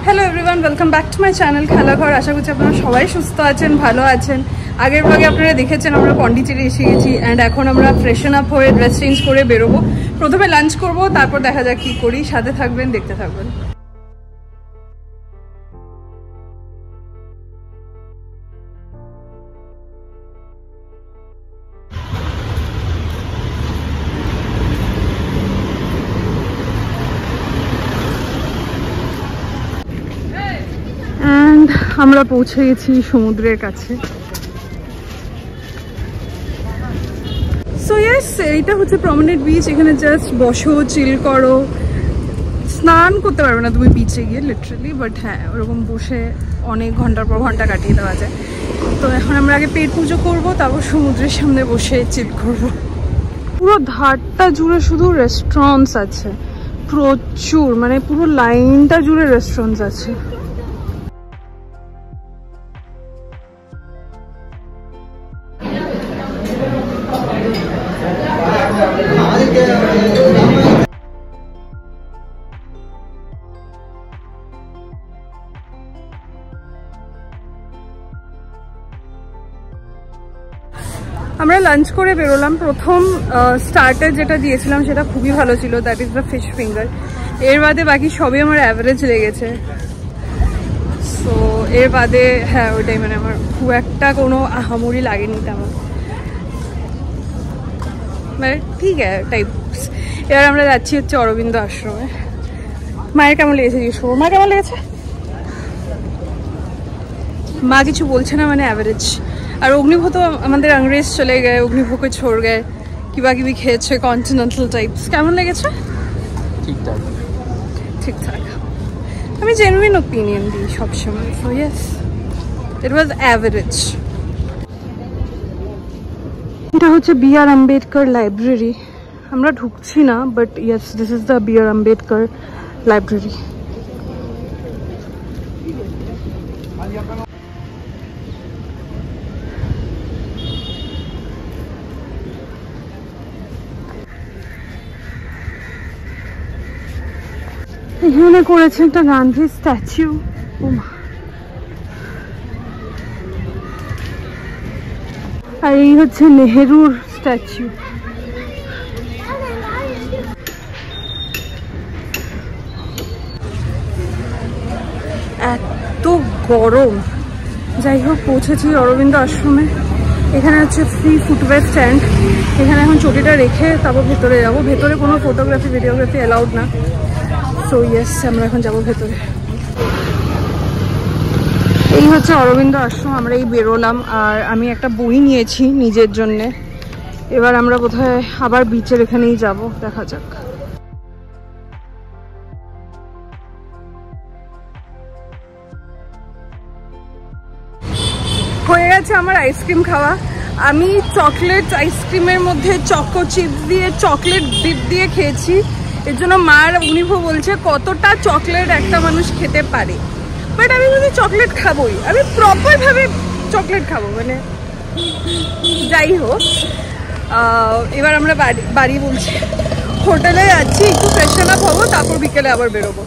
Hello everyone, welcome back to my channel Khelaghar. আশা করছি আপনারা সবাই সুস্থ আছেন, ভালো আছেন। আগের ভাগে আপনারা দেখেছেন আমরা পন্ডিচেরি এসে গেছি অ্যান্ড এখন আমরা ফ্রেশন আপ হয়ে ড্রেস চেঞ্জ করে বেরোবো। প্রথমে লাঞ্চ করব, তারপর দেখা যাক কী করি। সাথে থাকবেন, দেখতে থাকবেন। অ্যান্ড আমরা পৌঁছে গেছি সমুদ্রের কাছে। সো ইয়েস, এইটা হচ্ছে প্রমেনেড বিচ। এখানে জাস্ট বসো, চিল করো। স্নান করতে পারবে না তুমি বিচে গিয়ে লিটারালি, বাট হ্যাঁ ওরকম বসে অনেক ঘন্টার পর ঘন্টা কাটিয়ে দেওয়া যায়। তো এখন আমরা আগে পেট পুজো করবো, তারপর সমুদ্রের সামনে বসে চিল করবো। পুরো ধারটা জুড়ে শুধু রেস্টুরেন্টস আছে, প্রচুর, মানে পুরো লাইনটা জুড়ে রেস্টুরেন্টস আছে। আমরা লাঞ্চ করে বেরোলাম। প্রথম স্টার্টার যেটা দিয়েছিলাম সেটা খুবই ভালো ছিল, that is the fish finger. এর বাদে বাকি সবই আমার অ্যাভারেজ লেগেছে। সো এর বাদে হ্যাঁ ওইটাই, মানে আমার খুব একটা কোনো আহামরি লাগেনি তেমন, মানে ঠিক আছে টাইপস। এবার আমরা যাচ্ছি হচ্ছে অরবিন্দ আশ্রমে। মায়ের কেমন লেগেছে জিজ্ঞেস করবো। মা কেমন লেগেছে? মা কিছু বলছে না, মানে অ্যাভারেজ। আর অগ্নিভোগ আমাদের আংরেজ চলে গেছে, অগ্নিভোগে ছোড় গেছে, কিবা কিবি খেয়েছে কন্টিনেন্টাল টাইপস। কেমন লেগেছে? ঠিকঠাক ঠিকঠাক। আমি জেনুইন ওপিনিয়ন দিই সবসময়। So yes, it was average. এটা হচ্ছে বি আর আম্বেদকর লাইব্রেরি। আমরা ঢুকছি না, but yes this is the B R Ambedkar library. এখানে করেছে একটা গান্ধী স্ট্যাচু। আর এই হচ্ছে নেহেরুর স্ট্যাচু। এত গরম। যাই হোক, পৌঁছেছি অরবিন্দ আশ্রমে। এখানে হচ্ছে ফ্রি ফুটওয়্যার স্ট্যান্ড। এখানে এখন চটিটা রেখে তারপর ভেতরে যাবো। ভেতরে কোনো ফটোগ্রাফি ভিডিওগ্রাফি অ্যালাউড না। সো ইয়েস, আমরা এখন যাবো ভেতরে। এই হচ্ছে অরবিন্দ আশ্রম। আমরা এই বেরোলাম, আর আমি একটা বই নিয়েছি নিজের জন্যে। এবার আমরা বোধহয় আবার বিচের এখানেই যাব, দেখা যাক। হয়ে গেছে আমার আইসক্রিম খাওয়া। আমি চকলেট আইসক্রিমের মধ্যে চকো চিপস দিয়ে, চকলেট ডিপ দিয়ে খেয়েছি। এর জন্য মার অগ্নিভোগ বলছে কতটা চকলেট একটা মানুষ খেতে পারে। বাট আমি যদি চকলেট খাবোই, আমি প্রপারভাবে চকলেট খাবো, মানে যাই হোক। এবার আমরা বাড়ি বলছি, হোটেলে যাচ্ছি, একটু ফ্রেশন আপ হবো, তারপর বিকেলে আবার বেরোবো।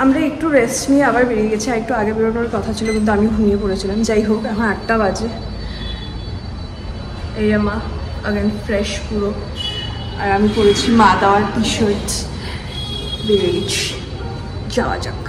আমরা একটু রেস্ট নিয়ে আবার বেরিয়ে গেছি। আর একটু আগে বেরোনোর কথা ছিল, কিন্তু আমি ঘুমিয়ে পড়েছিলাম। যাই হোক, এখন 8টা বাজে। এই মা আগেন ফ্রেশ পুরো, আর আমি পরেছি মা দেওয়ার টি শার্ট। বেরিয়ে গেছি, যাওয়া যাক।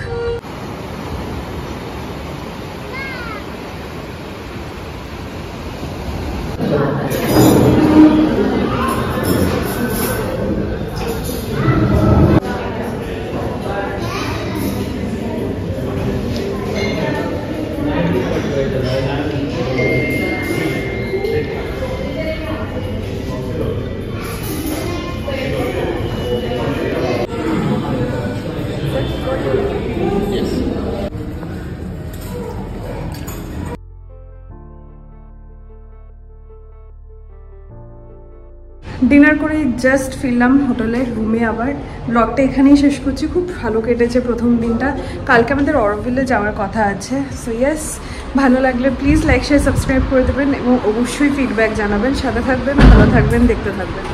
ডিনার করে জাস্ট ফিরলাম হোটেলের রুমে। আবার ব্লগটা এখানেই শেষ করছি। খুব ভালো কেটেছে প্রথম দিনটা। কালকে আমাদের অরোভিলে যাওয়ার কথা আছে। সো ইয়েস, ভালো লাগলে প্লিজ লাইক শেয়ার সাবস্ক্রাইব করে দেবেন এবং অবশ্যই ফিডব্যাক জানাবেন। সাথে থাকবেন, ভালো থাকবেন, দেখতে থাকবেন।